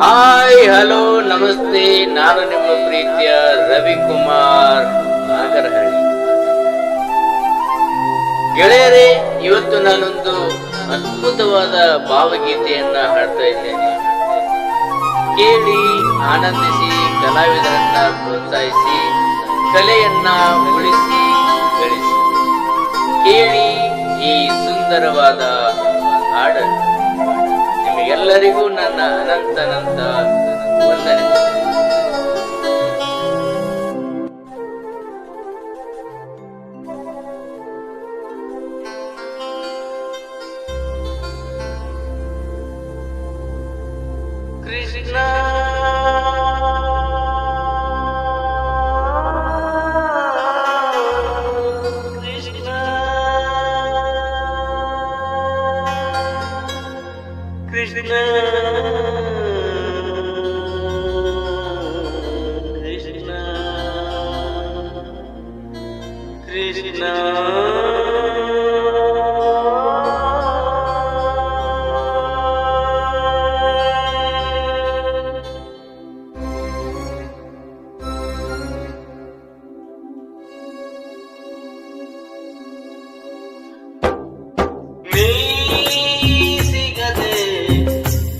Hi hello ನಮಸ್ತೆ, ನಾನು ನಿಮ್ಮ ಪ್ರೀತಿಯ ರವಿಕುಮಾರ್ ನಾಗರಹಳ್ಳಿ. ಗೆಳೆಯರೇ, ಇವತ್ತು ನಾನೊಂದು ಅದ್ಭುತವಾದ ಭಾವಗೀತೆಯನ್ನ ಹಾಡ್ತಾ ಇದ್ದೇನೆ. ಕೇಳಿ ಆನಂದಿಸಿ, ಕಲಾವಿದರನ್ನ ಪ್ರೋತ್ಸಾಹಿಸಿ, ಕಲೆಯನ್ನ ಉಳಿಸಿ ಗಳಿಸಿ. ಕೇಳಿ ಈ ಸುಂದರವಾದ ಹಾಡನ್ನು. ನಿಮಗೆಲ್ಲರಿಗೂ ನನ್ನ ಅನಂತ ವಂದನೆ. ಕೃಷ್ಣ ಕೃಷ್ಣ ಕೃಷ್ಣ ಕೃಷ್ಣ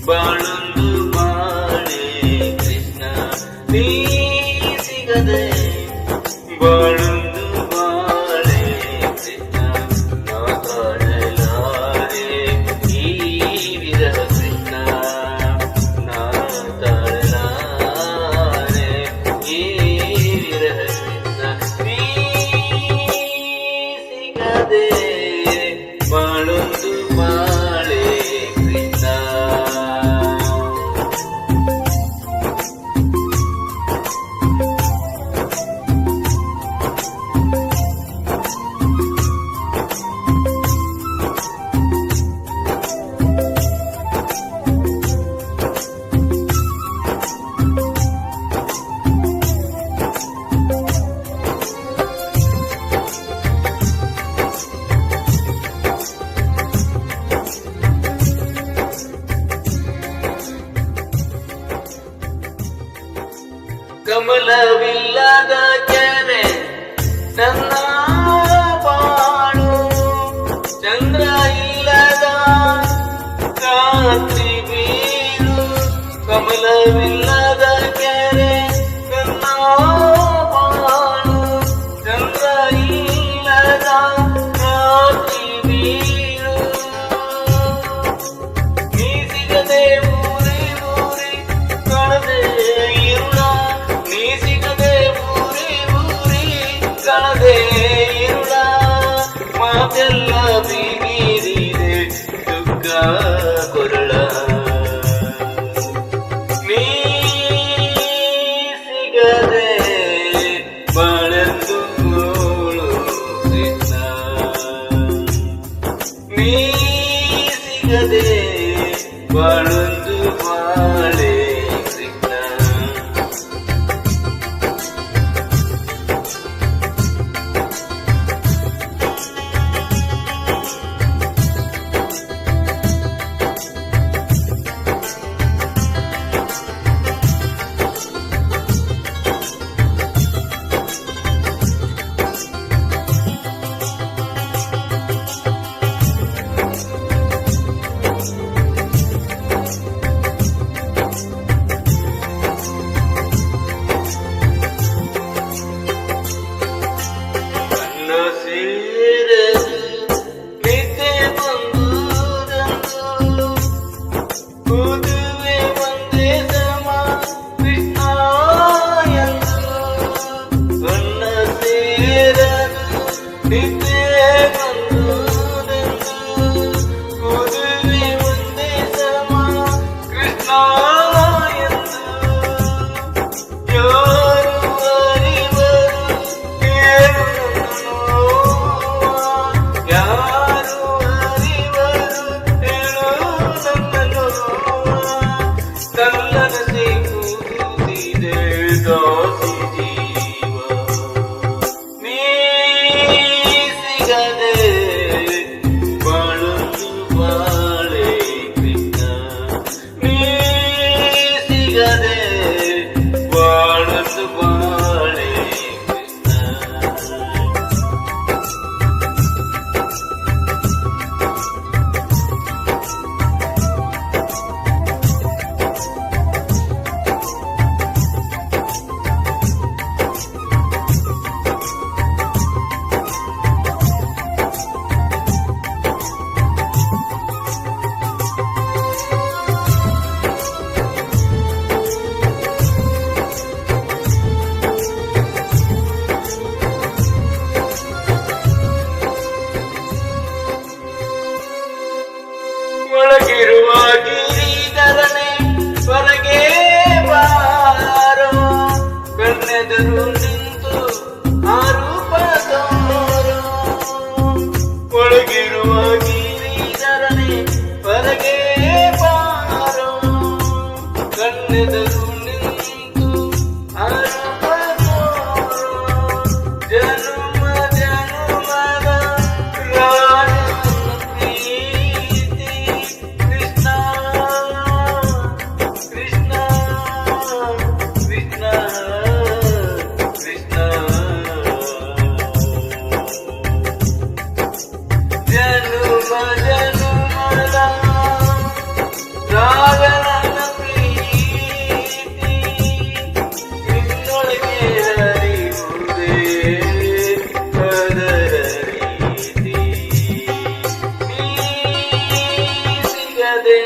ಬಾಳೊಂದು ಬಾಳೆ ಕೃಷ್ಣ, ನೀ ಸಿಗದೆ ಬಾಳೊಂದು ಬಾಳೆ ಕೃಷ್ಣ, ನಾ ತಾಳಲಾರೆ ಈ ವಿರಹ ಕೃಷ್ಣ, ನಾ ತಾಳಲಾರೆ ಈ ವಿರಹ ಕೃಷ್ಣ, ನೀ ಸಿಗದೆ ಬಾಳೊಂದು ಬಾಳೆ ಕೃಷ್ಣ. ಕಮಲವಿಲ್ಲದ ಕೆರೆ ನನ್ನ ಬಾಳು, ಚಂದ್ರ ಇಲ್ಲದ ರಾತ್ರಿ ಬೀರು. ಕಮಲವಿಲ್ಲದ ಕೆರೆ ನನ್ನ ಬಾಳು, ಚಂದ್ರ ಇಲ್ಲದ ರಾತ್ರಿ ಬೀರು. ನೀ ಸಿಗದೆ ಊರಿ ಊರಿ ಕಾಣದೆ ಇರುಳ, ನೀ ಸಿಗದೆ ಊರಿ ಊರಿ ಕಾಣದೆ ಇರುಳ. ಮಾತೆಲ್ಲ ಬೀರಿದೆ ದುಃಖ ಕೊರಳ, ನೀ ಸಿಗದೆ ಬಾಳಂದು ಗೋಳು ಕೃಷ್ಣ, ನೀ ಸಿಗದೆ ಬಾಳೊಂದು ಬಾಳೆ ಕೃಷ್ಣ. ನನ್ನೆದುರು ನಿಂತು ಅರುಪ ತೋರು ಜನುಮ ಜನುಮದ ರಾಣಿಸುತ್ತ ಪ್ರೀತಿ ಕೃಷ್ಣ ಕೃಷ್ಣ ಕೃಷ್ಣ ಕೃಷ್ಣ ಜನುಮ ಜನುಮದ ರಾಗನ ಪ್ರೀತಿ ನಿನ್ನೊಳಗೆ ಹರಿಯುವುದೇ ಅದರ ರೀತಿ ನೀ ಸಿಗದೆ